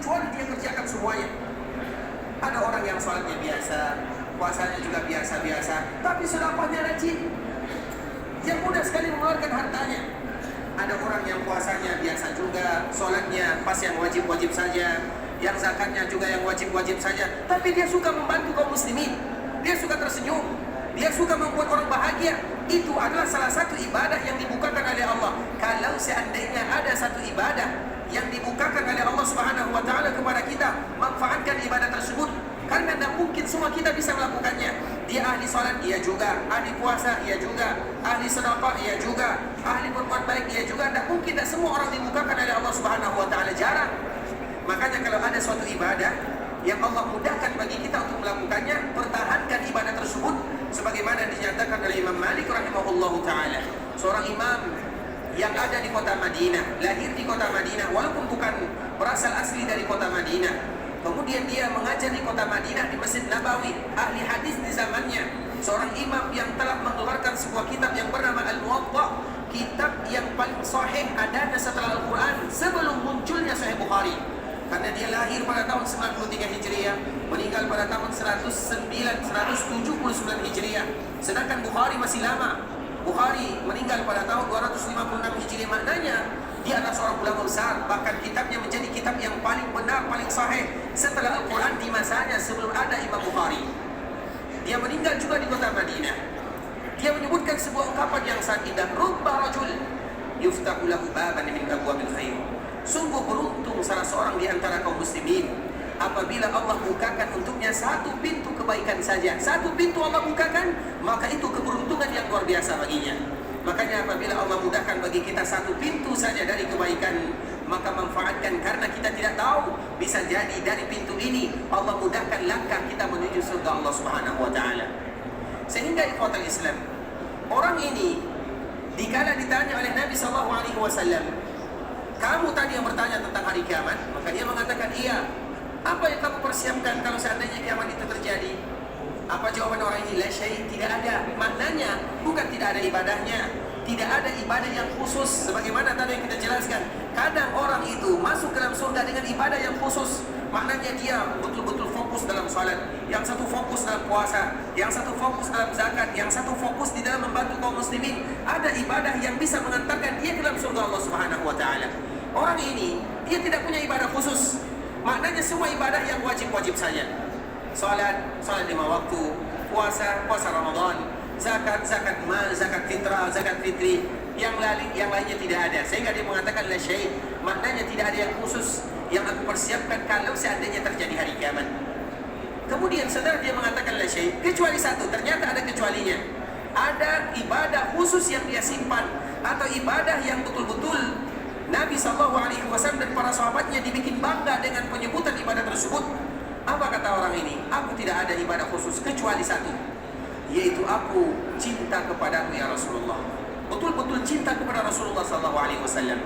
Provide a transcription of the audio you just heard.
kecuali dia kerjakan semuanya. Ada orang yang sholatnya biasa, puasanya juga biasa-biasa, tapi sedekahnya rajin, yang mudah sekali mengeluarkan hartanya. Ada orang yang puasanya biasa juga, sholatnya pas yang wajib-wajib saja, yang zakatnya juga yang wajib-wajib saja, tapi dia suka membantu kaum muslimin, dia suka tersenyum, dia suka membuat orang bahagia. Itu adalah salah satu ibadah yang dibukakan oleh Allah. Kalau seandainya ada satu ibadah yang dibukakan oleh Allah Subhanahu wa taala kepada kita, manfaatkan ibadah tersebut, karena tidak mungkin semua kita bisa melakukannya. Dia ahli salat, ia juga, ahli puasa, ia juga, ahli sedekah, ia juga, ahli berbuat baik, ia juga. Tidak mungkin, tidak semua orang dibukakan oleh Allah Subhanahu wa taala, jarang. Makanya kalau ada suatu ibadah yang Allah mudahkan bagi kita untuk melakukannya, pertahankan ibadah tersebut, sebagaimana dinyatakan oleh Imam Malik rahimahullahu taala, seorang imam yang ada di kota Madinah, lahir di kota Madinah walaupun bukan berasal asli dari kota Madinah. Kemudian dia mengajar di kota Madinah di Masjid Nabawi, ahli hadis di zamannya, seorang imam yang telah mengeluarkan sebuah kitab yang bernama Al-Muwatta, kitab yang paling sahih adanya setelah Al-Quran sebelum munculnya Sahih Bukhari. Karena dia lahir pada tahun 93 Hijriah, meninggal pada tahun 179 Hijriah. Sedangkan Bukhari masih lama. Bukhari meninggal pada tahun 256 Hijriah. Maknanya dia adalah seorang ulama besar. Bahkan kitabnya menjadi kitab yang paling benar, paling sahih setelah Al-Quran di masanya sebelum ada Imam Bukhari. Dia meninggal juga di kota Madinah. Dia menyebutkan sebuah ungkapan yang sangat indah, rubba rajul yuftahu lahu baban min abwabil khair. Sungguh beruntung salah seorang di antara kaum muslimin apabila Allah bukakan untuknya satu pintu kebaikan saja. Satu pintu Allah bukakan, maka itu keberuntungan yang luar biasa baginya. Makanya apabila Allah mudahkan bagi kita satu pintu saja dari kebaikan, maka manfaatkan, karena kita tidak tahu, bisa jadi dari pintu ini Allah mudahkan langkah kita menuju surga Allah Subhanahu wa taala. Sehingga ikhwatul Islam, orang ini dikala ditanya oleh Nabi sallallahu alaihi wasallam, kamu tadi yang bertanya tentang hari kiamat, maka dia mengatakan iya. Apa yang kamu persiapkan kalau seandainya kiamat itu terjadi? Apa jawaban orang ini? La syai', tidak ada. Maknanya bukan tidak ada ibadahnya, tidak ada ibadah yang khusus. Sebagaimana tadi yang kita jelaskan, kadang orang itu masuk ke dalam surga dengan ibadah yang khusus. Maknanya dia betul-betul fokus dalam salat, yang satu fokus dalam puasa, yang satu fokus dalam zakat, yang satu fokus di dalam membantu kaum muslimin. Ada ibadah yang bisa mengantarkan dia ke dalam surga Allah Subhanahu wa taala. Orang ini dia tidak punya ibadah khusus. Maknanya semua ibadah yang wajib-wajib saja. Salat lima waktu, puasa Ramadan, zakat mal, zakat fitrah, zakat fitri, yang lainnya tidak ada. Sehingga dia mengatakan la syai', maknanya tidak ada yang khusus yang aku persiapkan kalau seandainya terjadi hari kiamat. Kemudian saudara dia mengatakan la syai', kecuali satu, ternyata ada kecualinya. Ada ibadah khusus yang dia simpan, atau ibadah yang betul-betul Nabi SAW dan para sahabatnya dibikin bangga dengan penyebutan ibadah tersebut. Apa kata orang ini? Aku tidak ada ibadah khusus kecuali satu, yaitu aku cinta kepadamu ya Rasulullah. Betul-betul cinta kepada Rasulullah SAW.